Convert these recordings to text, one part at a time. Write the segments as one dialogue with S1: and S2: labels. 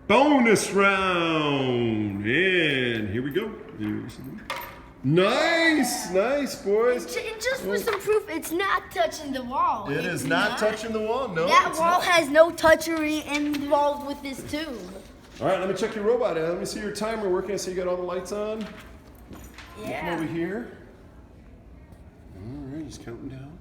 S1: Bonus round. And here we go. Nice, nice, boys.
S2: And just for some proof, it's not touching the wall.
S1: It is not touching the wall. No,
S2: That
S1: it's
S2: wall
S1: not.
S2: has no touchery involved with this tube.
S1: All right, let me check your robot. Let me see your timer working. I see you got all the lights on. Come
S2: Yeah.
S1: over here. All right, he's counting down.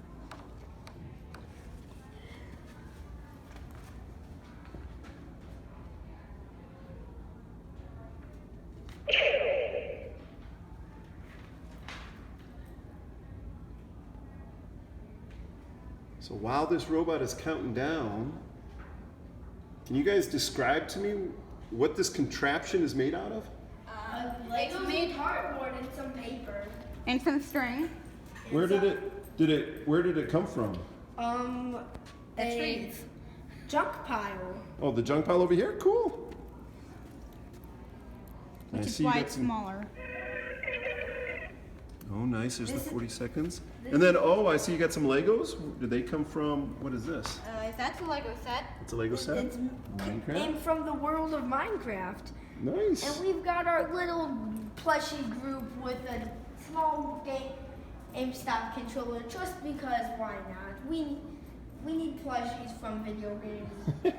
S1: So while this robot is counting down, can you guys describe to me what this contraption is made out of?
S2: It's made cardboard and some paper.
S3: And some string.
S1: Where did it come from?
S3: The
S2: A
S3: trees.
S2: junk pile.
S1: Oh, the junk pile over here? Cool. I
S3: Which is
S1: see you
S3: why
S1: got
S3: it's
S1: some-
S3: smaller.
S1: Oh, nice. There's the
S2: This is-
S1: 40 seconds. And then, oh, I see you got some Legos. Did they come from, what is this?
S3: That's a Lego set.
S1: It's a Lego set?
S2: It's
S1: Minecraft?
S2: came from the world of Minecraft.
S1: Nice.
S2: And we've got our little plushie group with a small GameStop controller just because why not? We need plushies from video games.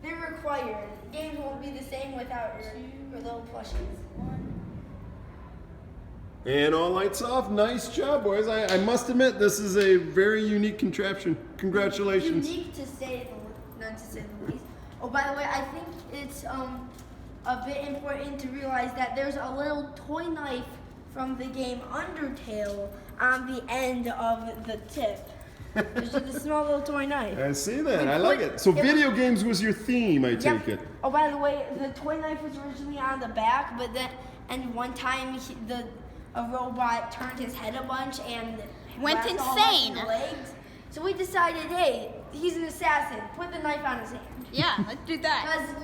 S2: They're required. Games won't be the same without your little plushies.
S1: And all lights off. Nice job, boys. I must admit, this is a very unique contraption. Congratulations.
S2: Unique to say not to say the least. Oh, by the way, I think it's a bit important to realize that there's a little toy knife from the game Undertale on the end of the tip. There's just a small little toy knife.
S1: I see that.
S2: We
S1: I like
S2: put-
S1: it. So
S2: it
S1: video games was your theme, I take
S2: Yep.
S1: it.
S2: Oh, by the way, the toy knife was originally on the back, but then one time a robot turned his head a bunch and
S3: Went
S2: wrapped all of his
S3: insane.
S2: legs. So we decided, hey, he's an assassin. Put the knife on his hand.
S3: Yeah, let's do that.
S2: Because